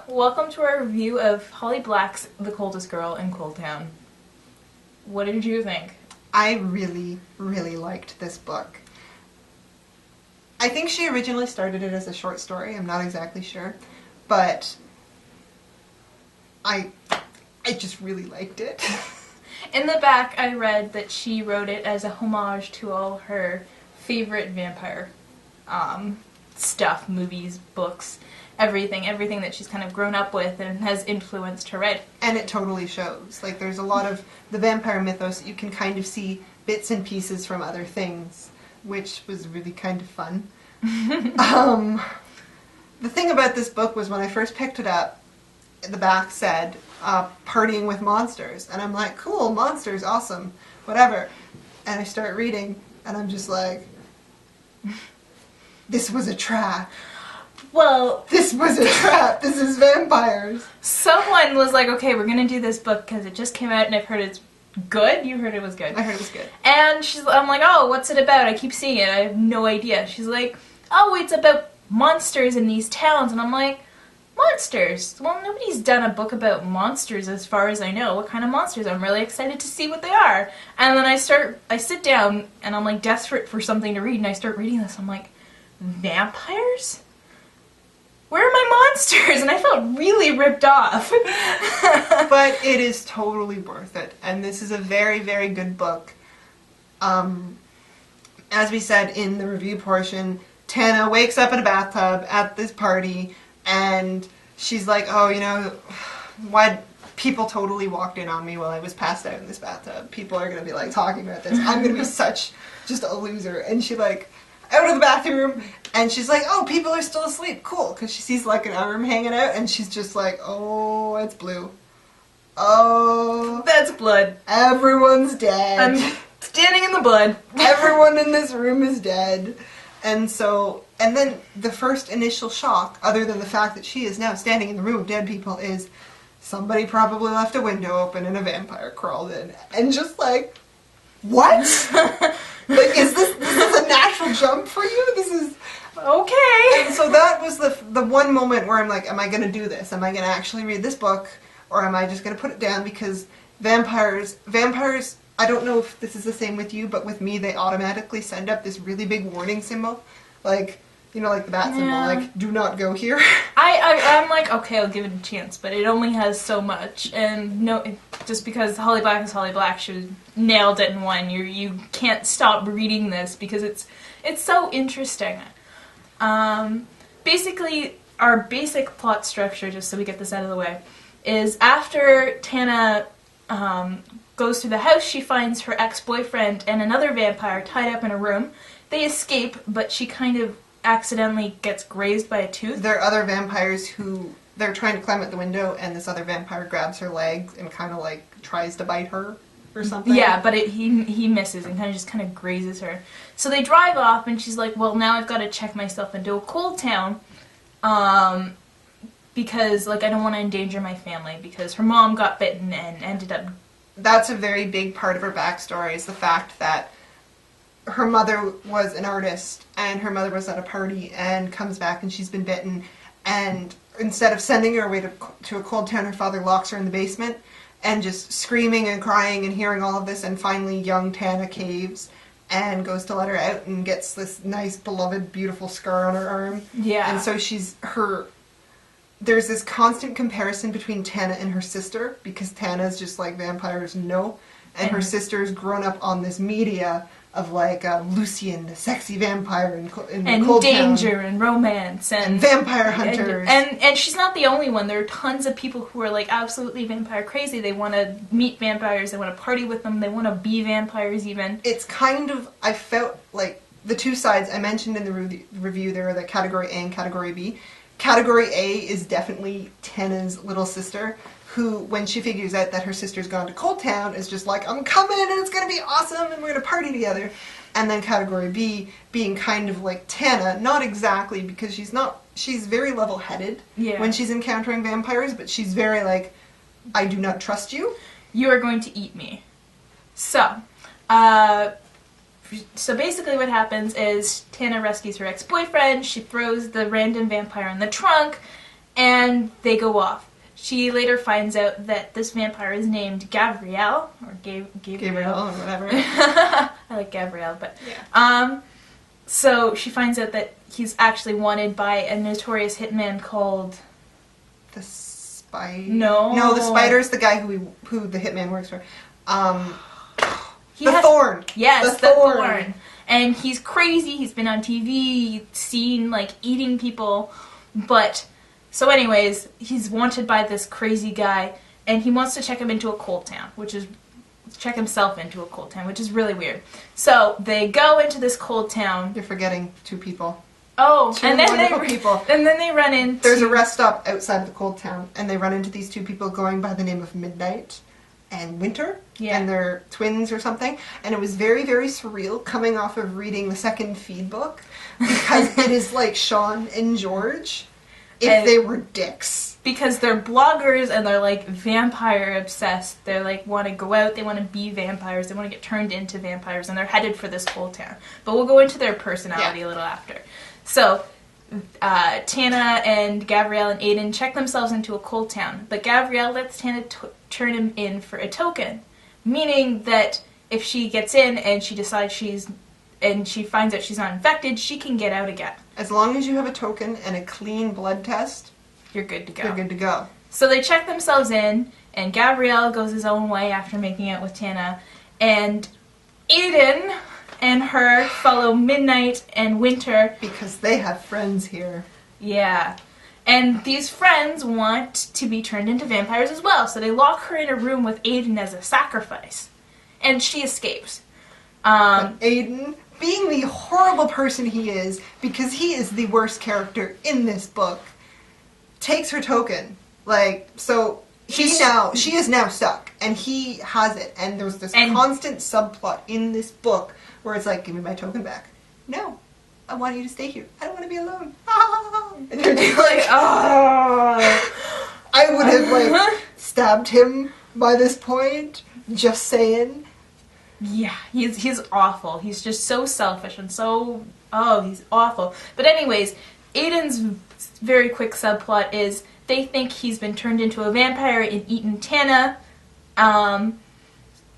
welcome to our review of Holly Black's The Coldest Girl in Coldtown. What did you think? I really, really liked this book. I think she originally started it as a short story, I'm not exactly sure, but I just really liked it. In the back I read that she wrote it as a homage to all her favorite vampire stuff, movies, books, everything that she's kind of grown up with and has influenced her writing. And it totally shows. Like, there's a lot of the vampire mythos that you can kind of see bits and pieces from other things, which was really kind of fun. The thing about this book was when I first picked it up, the back said, partying with monsters. And I'm like, cool, monsters, awesome, whatever. And I start reading, and I'm just like, this was a trap. Well, this was a trap. This is vampires. Someone was like, okay, we're going to do this book because it just came out and I've heard it's good. You heard it was good. I heard it was good. And I'm like, oh, what's it about? I keep seeing it. I have no idea. She's like, oh, it's about monsters in these towns. And I'm like, monsters? Well, nobody's done a book about monsters as far as I know. What kind of monsters? I'm really excited to see what they are. And then I sit down and I'm like desperate for something to read and I start reading this. I'm like, vampires? Where are my monsters? And I felt really ripped off. But it is totally worth it. And this is a very, very good book. As we said in the review portion, Tana wakes up in a bathtub at this party and she's like, oh, you know, why people totally walked in on me while I was passed out in this bathtub. People are going to be like talking about this. I'm going to be such just a loser. And she like, out of the bathroom, and she's like, oh, people are still asleep, cool, because she sees like an arm hanging out, and she's just like, oh, it's blue. Oh. That's blood. Everyone's dead. I'm standing in the blood. Everyone in this room is dead. And then the first initial shock, other than the fact that she is now standing in the room of dead people, is somebody probably left a window open and a vampire crawled in. And just like, what? Like, is this is a natural jump for you? This is... Okay. And so that was the one moment where I'm like, am I going to do this? Am I going to actually read this book? Or am I just going to put it down? Because vampires, I don't know if this is the same with you, but with me they automatically send up this really big warning symbol. Like, you know, like the bat symbol, like, do not go here. I'm like, okay, I'll give it a chance, but it only has so much, and just because Holly Black is Holly Black, she nailed it in one. You can't stop reading this because it's so interesting. Basically, our basic plot structure, just so we get this out of the way, is after Tana goes through the house, she finds her ex-boyfriend and another vampire tied up in a room. They escape, but she kind of accidentally gets grazed by a tooth. There are other vampires who, they're trying to climb out the window and this other vampire grabs her leg and kind of like tries to bite her or something. Yeah, but he misses and kind of grazes her. So they drive off and she's like, well, now I've got to check myself into a Coldtown because like I don't want to endanger my family because her mom got bitten and ended up... That's a very big part of her backstory, is the fact that her mother was an artist and her mother was at a party and comes back and she's been bitten, and instead of sending her away to a Coldtown, her father locks her in the basement and just screaming and crying and hearing all of this, and finally young Tana caves and goes to let her out and gets this nice beloved beautiful scar on her arm. Yeah. And so there's this constant comparison between Tana and her sister, because Tana's just like, vampires, no. And her sister's grown up on this media of like Lucian, the sexy vampire in Coldtown. Danger and romance and vampire hunters. And she's not the only one. There are tons of people who are like absolutely vampire crazy. They want to meet vampires, they want to party with them, they want to be vampires even. It's kind of, I felt like the two sides I mentioned in the review, there are the category A and category B. Category A is definitely Tana's little sister, who, when she figures out that her sister's gone to Coldtown, is just like, I'm coming and it's going to be awesome and we're going to party together. And then category B being kind of like Tana, not exactly, because she's very level-headed when she's encountering vampires, but she's very like, I do not trust you. You are going to eat me. So basically what happens is Tana rescues her ex-boyfriend, she throws the random vampire in the trunk, and they go off. She later finds out that this vampire is named Gabrielle, or Gabriel or whatever. I like Gabrielle, but yeah. So she finds out that he's actually wanted by a notorious hitman called The Spider. No, the Spider's the guy who the hitman works for. The Thorn. Yes, the Thorn. And he's crazy. He's been on TV, seen like eating people, but. So anyways, he's wanted by this crazy guy, and he wants to check him into a Coldtown, check himself into a Coldtown, which is really weird. So they go into this Coldtown. You're forgetting 2 people. Oh, Two and then wonderful people. And then they run into... There's a rest stop outside of the Coldtown, and they run into these 2 people going by the name of Midnight and Winter, and they're twins or something. And it was very, very surreal coming off of reading the second feed book, because it is like Sean and George... If they were dicks. Because they're bloggers and they're like vampire obsessed. They like want to go out, they want to be vampires, they want to get turned into vampires, and they're headed for this whole town. But we'll go into their personality a little after. So, Tana and Gabrielle and Aiden check themselves into a cold town, but Gabrielle lets Tana turn him in for a token. Meaning that if she gets in and she decides she finds out she's not infected, she can get out again. As long as you have a token and a clean blood test, you're good to go. You're good to go. So they check themselves in, and Gabrielle goes his own way after making out with Tana, and Aiden and her follow Midnight and Winter. Because they have friends here. Yeah. And these friends want to be turned into vampires as well, so they lock her in a room with Aiden as a sacrifice. And she escapes. But Aiden, being the horrible person he is, because he is the worst character in this book, takes her token. Like, so she is now stuck, and he has it. And there's this constant subplot in this book where it's like, give me my token back. No, I want you to stay here. I don't want to be alone. And you're just like, oh. I would have like stabbed him by this point. Just saying. Yeah, he's awful. He's just so selfish and so... Oh, he's awful. But anyways, Aiden's very quick subplot is they think he's been turned into a vampire and eaten Tana.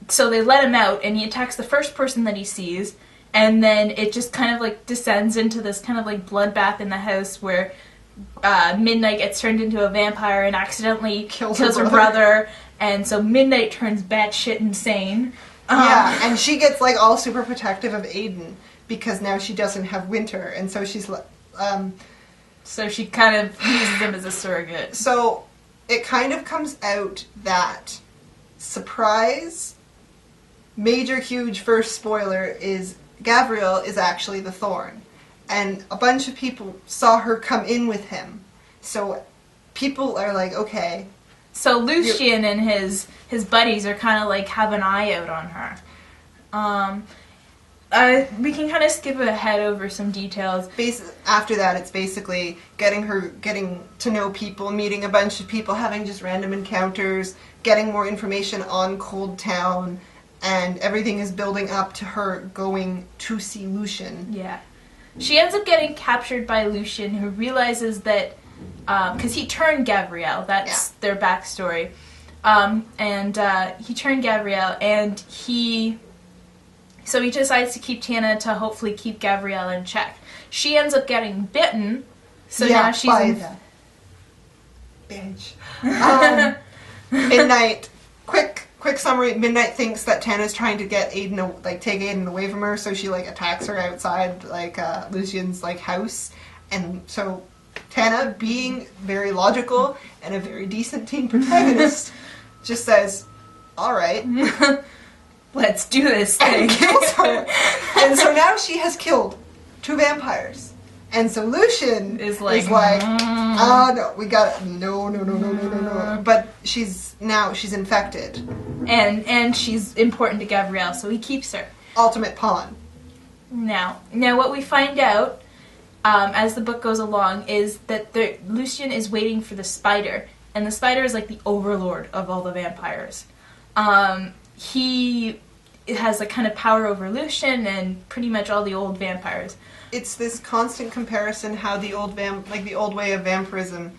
So they let him out and he attacks the first person that he sees. And then it just kind of like descends into this kind of like bloodbath in the house where Midnight gets turned into a vampire and accidentally kills her brother. And so Midnight turns batshit insane. Yeah, and she gets like all super protective of Aiden because now she doesn't have Winter, and so she's so she kind of uses him as a surrogate. So it kind of comes out that surprise, major huge first spoiler is Gabrielle is actually the Thorn, and a bunch of people saw her come in with him. So people are like, okay. So Lucien and his buddies are kind of like have an eye out on her. We can kind of skip ahead over some details. After that, it's basically getting to know people, meeting a bunch of people, having just random encounters, getting more information on Coldtown, and everything is building up to her going to see Lucien. Yeah. She ends up getting captured by Lucien, who realizes that because he turned Gabrielle, that's their backstory. He turned Gabrielle, and he decides to keep Tana to hopefully keep Gabrielle in check. She ends up getting bitten, so now she's by that bitch. Midnight. Quick summary. Midnight thinks that Tana's trying to get Aiden, take Aiden away from her, so she attacks her outside Lucien's house, and so Tana, being very logical and a very decent teen protagonist, just says, "All right, let's do this thing." And kills her. And so now she has killed 2 vampires. And so Lucien is like, "Oh no, we got it. No. But she's infected, and she's important to Gabrielle, so he keeps her. Ultimate pawn. Now, what we find out as the book goes along is that Lucien is waiting for the spider, and the spider is like the overlord of all the vampires. He has a kind of power over Lucien and pretty much all the old vampires. It's this constant comparison how the old way of vampirism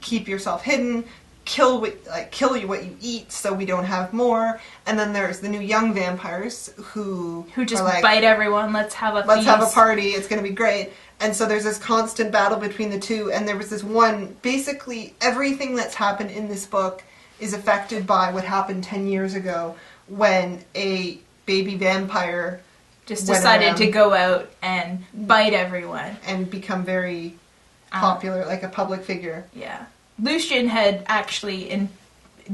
keep yourself hidden, kill you what you eat so we don't have more. And then there's the new young vampires who just are like, bite everyone. Let's have a let's feast. have a party. It's going to be great. And so there's this constant battle between the two. And there was this one, basically everything that's happened in this book is affected by what happened 10 years ago when a baby vampire just decided to go out and bite everyone. And become very popular, like a public figure. Yeah. Lucien had actually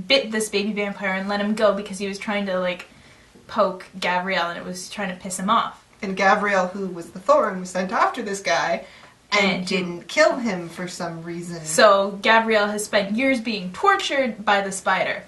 bit this baby vampire and let him go because he was trying to, like, poke Gabrielle and it was trying to piss him off. And Gabrielle, who was the thorn, was sent after this guy and didn't kill him for some reason. So Gabrielle has spent years being tortured by the spider.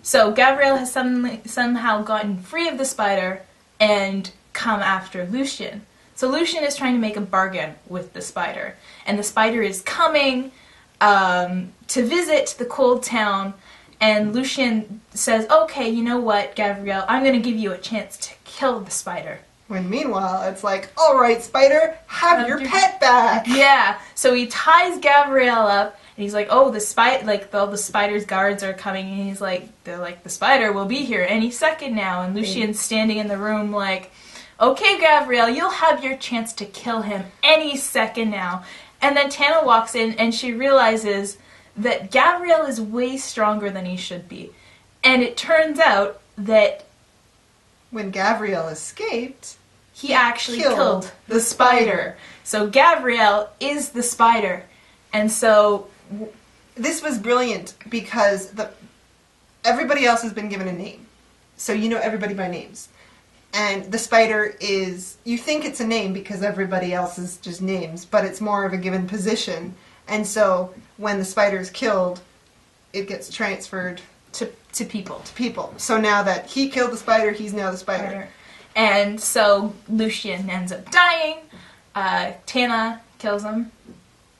So Gabrielle has somehow gotten free of the spider and come after Lucien. So Lucien is trying to make a bargain with the spider. And the spider is coming to visit the Coldtown. And Lucien says, okay, you know what, Gabrielle, I'm going to give you a chance to kill the spider. When meanwhile, it's like, all right, spider, have your pet back. Yeah. So he ties Gabrielle up, and he's like, oh, all the spider's guards are coming, and they're like, the spider will be here any second now. And Lucien's standing in the room like, okay, Gabrielle, you'll have your chance to kill him any second now. And then Tana walks in, and she realizes that Gabrielle is way stronger than he should be. And it turns out that when Gabrielle escaped, he actually killed the spider. So Gabrielle is the spider. And so this was brilliant because everybody else has been given a name. So you know everybody by names. And the spider is, you think it's a name because everybody else is just names, but it's more of a given position. And so when the spider is killed, it gets transferred to people. So now that he killed the spider, he's now the spider. And so Lucien ends up dying. Tana kills him.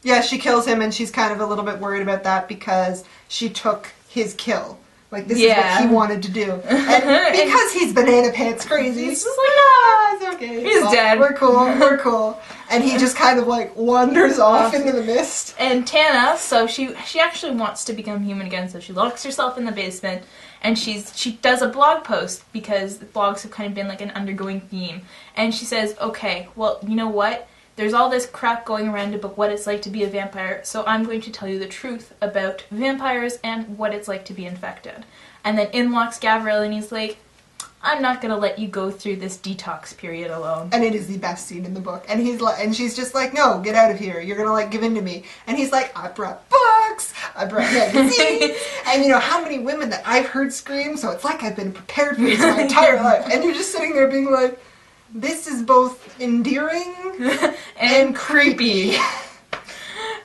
Yeah, she kills him, and she's kind of a little bit worried about that because she took his kill. Like, this is what he wanted to do. And because he's banana pants crazy, he's just like, nah, it's okay. He's dead. We're cool. And he just kind of, like, wanders off into the mist. And Tana, so she actually wants to become human again, so she locks herself in the basement, and she does a blog post, because blogs have kind of been, like, an undergoing theme. And she says, okay, well, you know what? There's all this crap going around about what it's like to be a vampire, so I'm going to tell you the truth about vampires and what it's like to be infected. And then in walks Gabrielle, and he's like, I'm not going to let you go through this detox period alone. And it is the best scene in the book. And she's just like, no, get out of here. You're going to, like, give in to me. And he's like, I brought books. I brought magazines. And you know how many women that I've heard scream, so it's like I've been prepared for this my entire life. And you're just sitting there being like, this is both endearing and creepy.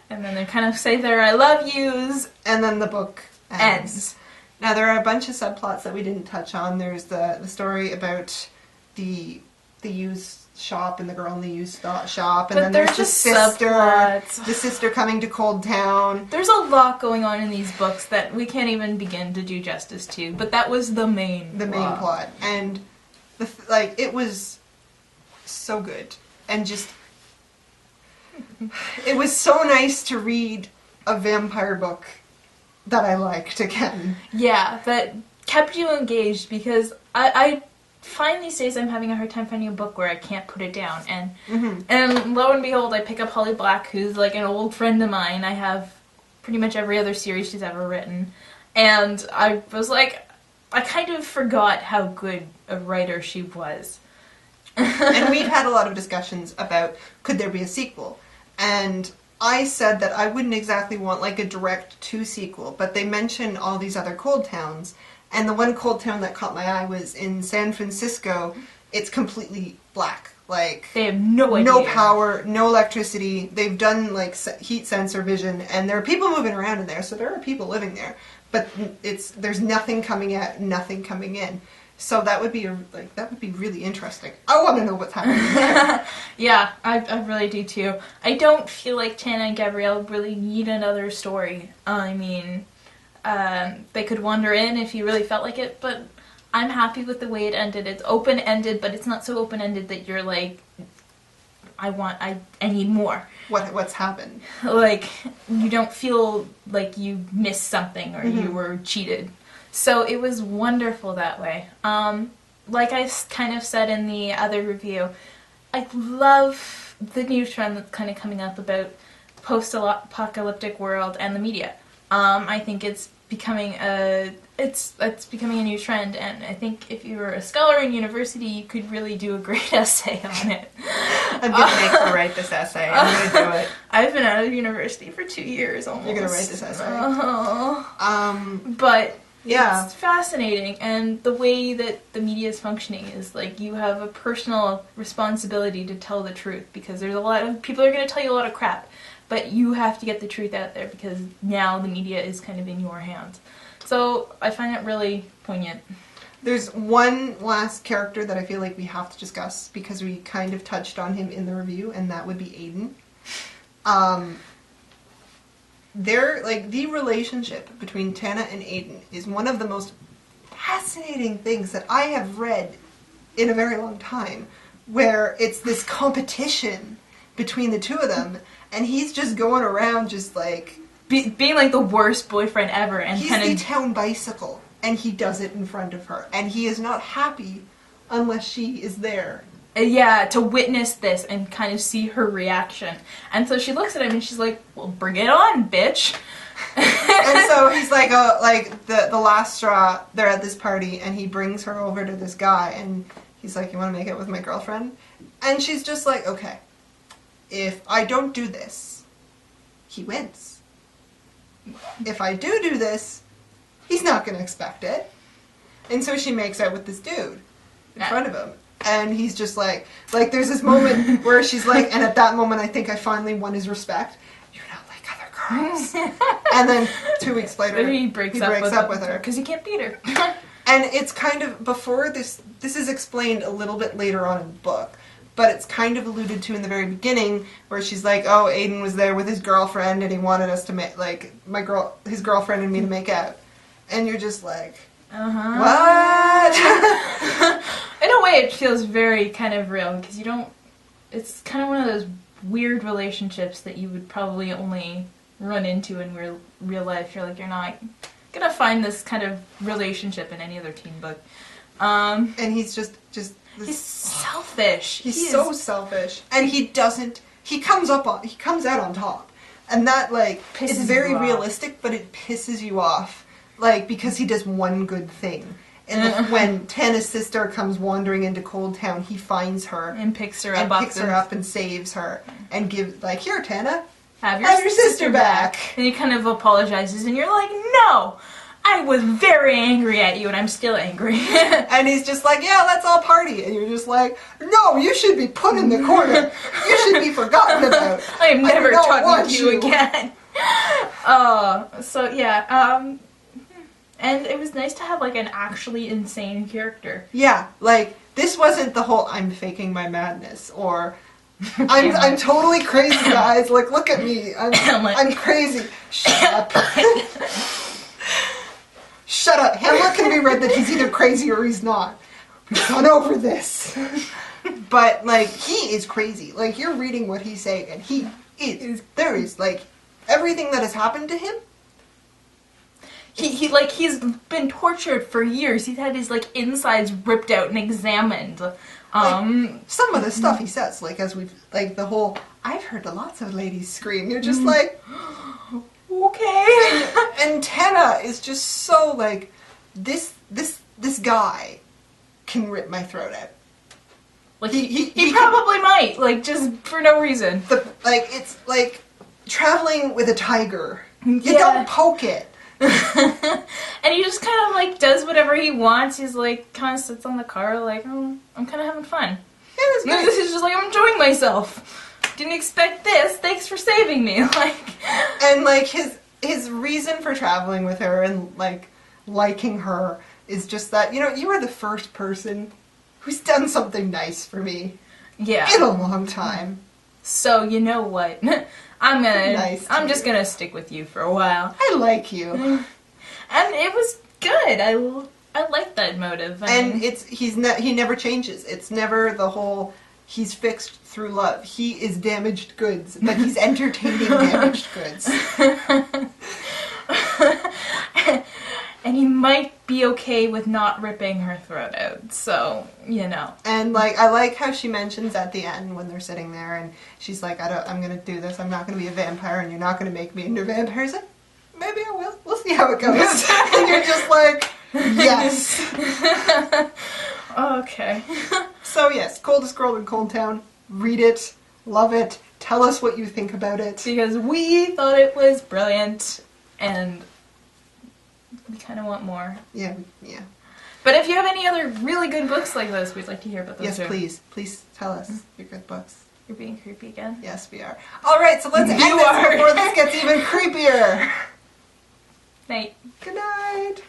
And then they kind of say their I love yous. And then the book ends. Now there are a bunch of subplots that we didn't touch on. There's the story about the used shop and the girl in the used shop. And then there's the sister coming to Coldtown. There's a lot going on in these books that we can't even begin to do justice to. But that was the main plot. And it was so good, and just it was so nice to read a vampire book that I liked again. Yeah, that kept you engaged, because I find these days I'm having a hard time finding a book where I can't put it down, and and lo and behold, I pick up Holly Black, who's like an old friend of mine. I have pretty much every other series she's ever written, and I was like, I kind of forgot how good a writer she was. And we've had a lot of discussions about, could there be a sequel? And I said that I wouldn't exactly want like a direct to sequel, but they mention all these other Coldtowns, and the one Coldtown that caught my eye was in San Francisco. It's completely black. Like, they have no idea. No power, no electricity. They've done like heat sensor vision, and there are people moving around in there, so there are people living there. But there's nothing coming out, nothing coming in. So that would be really interesting. I want to know what's happening there. Yeah, I really do too. I don't feel like Tana and Gabrielle really need another story. I mean, they could wander in if you really felt like it, but I'm happy with the way it ended. It's open-ended, but it's not so open-ended that you're like, I need more. What's happened? Like, you don't feel like you missed something or you were cheated. So it was wonderful that way. Like I kind of said in the other review, I love the new trend that's kind of coming up about post-apocalyptic world and the media. I think it's becoming a new trend, and I think if you were a scholar in university, you could really do a great essay on it. I'm gonna make her write this essay. I'm gonna do it. I've been out of university for 2 years almost. You're gonna write this essay. But yeah, it's fascinating, and the way that the media is functioning is like you have a personal responsibility to tell the truth, because there's a lot of people are going to tell you a lot of crap, but you have to get the truth out there because now the media is kind of in your hands. So I find it really poignant. There's one last character that I feel like we have to discuss because we kind of touched on him in the review, and that would be Aiden. The relationship between Tana and Aiden is one of the most fascinating things that I have read in a very long time, where it's this competition between the two of them, and he's just going around just like... being like the worst boyfriend ever, and he's the town bicycle, and he does it in front of her, and he is not happy unless she is there. Yeah, to witness this and kind of see her reaction. And so she looks at him and she's like, well, bring it on, bitch. And so he's like, the last straw, they're at this party, and he brings her over to this guy, and he's like, you want to make it with my girlfriend? And she's just like, okay, if I don't do this, he wins. If I do this, he's not going to expect it. And so she makes out with this dude in front of him. And he's just like there's this moment where she's like, and at that moment I think I finally won his respect. You're not like other girls. And then 2 weeks later, he breaks up with her. Because he can't beat her. And it's kind of, before this is explained a little bit later on in the book, but it's kind of alluded to in the very beginning, where she's like, oh, Aiden was there with his girlfriend, and he wanted us to make, like, his girlfriend and me to make out. And you're just like... What? In a way, it feels very kind of real, because you don't... It's kind of one of those weird relationships that you would probably only run into in real life. You're like, you're not gonna find this kind of relationship in any other teen book. And he's just he's selfish. He's so selfish. And he comes out on top. And that, like, pisses it's very you off. realistic, but it pisses you off. Like, because he does one good thing. And when Tana's sister comes wandering into Coldtown, he finds her. And picks her up and saves her. And gives, like, here, Tana, have your sister back. And he kind of apologizes, and you're like, no! I was very angry at you, and I'm still angry. And he's just like, yeah, let's all party. And you're just like, no, you should be put in the corner. You should be forgotten about. I am never talking to you again. So, yeah, and it was nice to have, like, an actually insane character. Yeah, like, this wasn't the whole, I'm faking my madness, or, I'm totally crazy, guys, like, look at me, I'm crazy. Shut up. Shut up. Hamlet can be read that he's either crazy or he's not. We've gone over this. But, like, he is crazy. Like, you're reading what he's saying, and there is, like, everything that has happened to him. He's been tortured for years. He's had his, like, insides ripped out and examined. Like, some of the stuff he says, like, as we've, like, the whole, I've heard lots of ladies scream. You're just like, okay. And Tana is just so, like, this guy can rip my throat out. Like, he probably might, like, just for no reason. It's like traveling with a tiger. You don't poke it. And he just kind of, like, does whatever he wants. He's, like, kind of sits on the car, like, oh, I'm kind of having fun. Yeah, that's great. He's just like, I'm enjoying myself. Didn't expect this. Thanks for saving me. Like, and, like, his reason for traveling with her and, like, liking her is just that, you know, you are the first person who's done something nice for me. Yeah. In a long time. So, you know what? I'm just gonna stick with you for a while. I like you. And it was good. I like that motive. And he never changes. It's never the whole, he's fixed through love. He is damaged goods, but he's entertaining damaged goods. And he might be okay with not ripping her throat out, so, you know. And, like, I like how she mentions at the end when they're sitting there and she's like, I'm gonna do this, I'm not gonna be a vampire and you're not gonna make me into a vampire. He's like, maybe I will. We'll see how it goes. And you're just like, yes. Okay. So yes, Coldest Girl in Coldtown. Read it. Love it. Tell us what you think about it. Because we thought it was brilliant, and we kind of want more. Yeah. But if you have any other really good books like this, we'd like to hear about those Yes, too. please. Please tell us your good books. You're being creepy again. Yes, we are. Alright, so let's end this before this gets even creepier. Night. Good night.